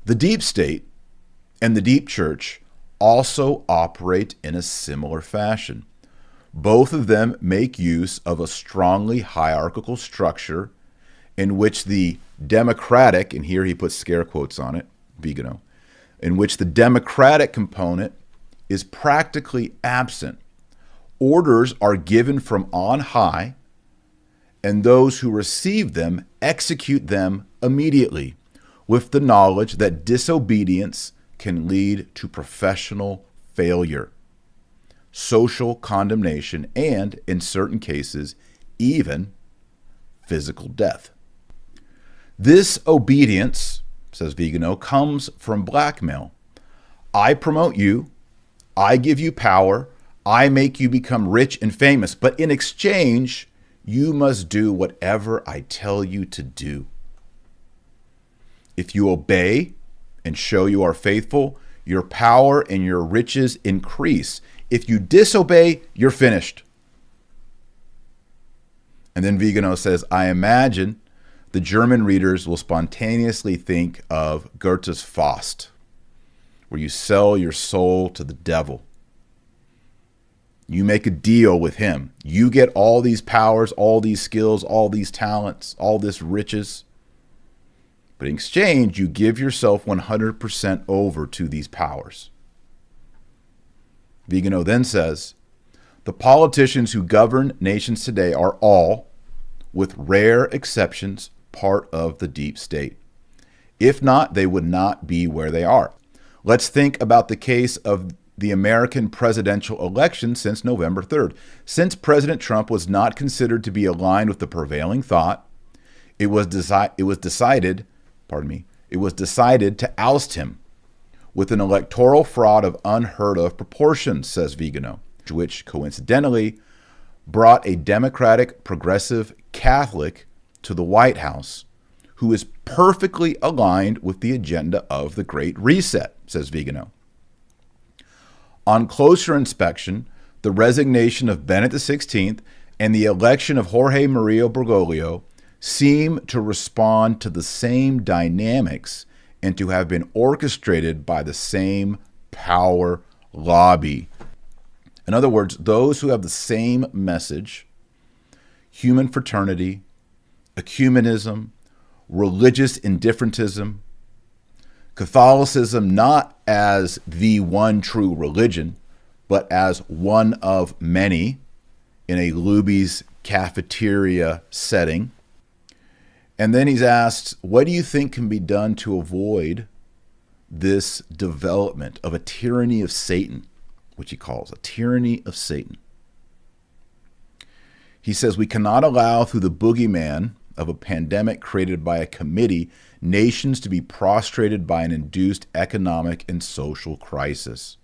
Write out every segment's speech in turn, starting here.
The deep state and the deep church also operate in a similar fashion. Both of them make use of a strongly hierarchical structure in which the democratic, and here he puts scare quotes on it, Vigano, in which the democratic component is practically absent. Orders are given from on high, and those who receive them execute them immediately, with the knowledge that disobedience can lead to professional failure, social condemnation, and, in certain cases, even physical death. This obedience, says Vigano, comes from blackmail. I promote you, I give you power, I make you become rich and famous, but in exchange, you must do whatever I tell you to do. If you obey and show you are faithful, your power and your riches increase. If you disobey, you're finished. And then Vigano says, I imagine the German readers will spontaneously think of Goethe's Faust, where you sell your soul to the devil. You make a deal with him. You get all these powers, all these skills, all these talents, all this riches. But in exchange, you give yourself 100% over to these powers. Vigano then says, the politicians who govern nations today are all, with rare exceptions, part of the deep state. If not, they would not be where they are. Let's think about the case of the American presidential election since November 3rd. Since President Trump was not considered to be aligned with the prevailing thought, it was decided to oust him with an electoral fraud of unheard of proportions, says Vigano, which coincidentally brought a Democratic progressive Catholic to the White House who is perfectly aligned with the agenda of the Great Reset, says Vigano. On closer inspection, the resignation of Benedict XVI and the election of Jorge Maria Bergoglio seem to respond to the same dynamics and to have been orchestrated by the same power lobby. In other words, those who have the same message, human fraternity, ecumenism, religious indifferentism, Catholicism not as the one true religion, but as one of many in a Luby's cafeteria setting. And then he's asked, what do you think can be done to avoid this development of a tyranny of Satan, which he calls a tyranny of Satan? He says, we cannot allow through the boogeyman of a pandemic created by a committee nations to be prostrated by an induced economic and social crisis,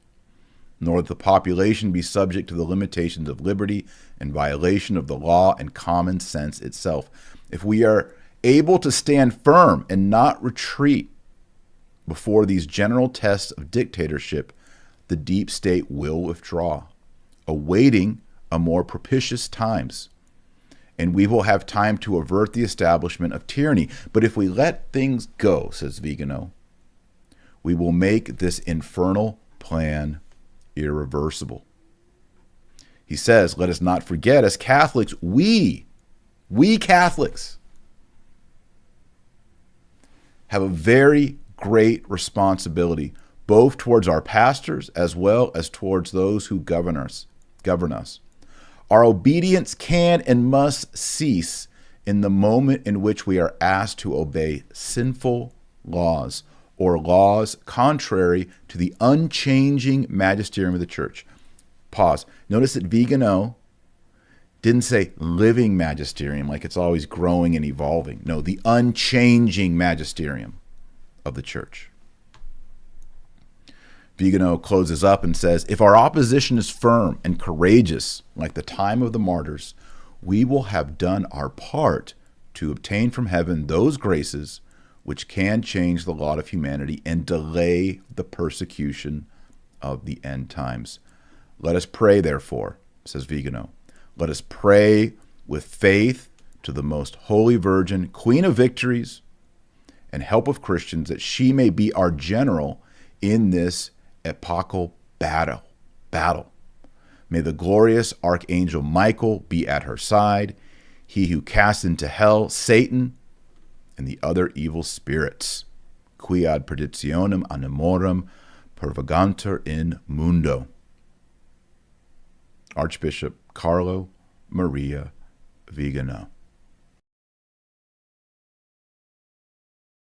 nor that the population be subject to the limitations of liberty and violation of the law and common sense itself. If we are able to stand firm and not retreat before these general tests of dictatorship, the deep state will withdraw, awaiting a more propitious times, and we will have time to avert the establishment of tyranny. But if we let things go, says Vigano, we will make this infernal plan irreversible. He says, let us not forget, as Catholics, we Catholics have a very great responsibility, both towards our pastors as well as towards those who govern us. Our obedience can and must cease in the moment in which we are asked to obey sinful laws or laws contrary to the unchanging magisterium of the church. Pause. Notice that Vigano didn't say living magisterium, like it's always growing and evolving. No, the unchanging magisterium of the church. Vigano closes up and says, if our opposition is firm and courageous, like the time of the martyrs, we will have done our part to obtain from heaven those graces which can change the lot of humanity and delay the persecution of the end times. Let us pray, therefore, says Vigano. Let us pray with faith to the most holy Virgin, Queen of victories, and help of Christians, that she may be our general in this epochal battle. May the glorious Archangel Michael be at her side, he who cast into hell Satan and the other evil spirits, qui ad perditionem animorum purgavantur in mundo. Archbishop Carlo Maria Vigano.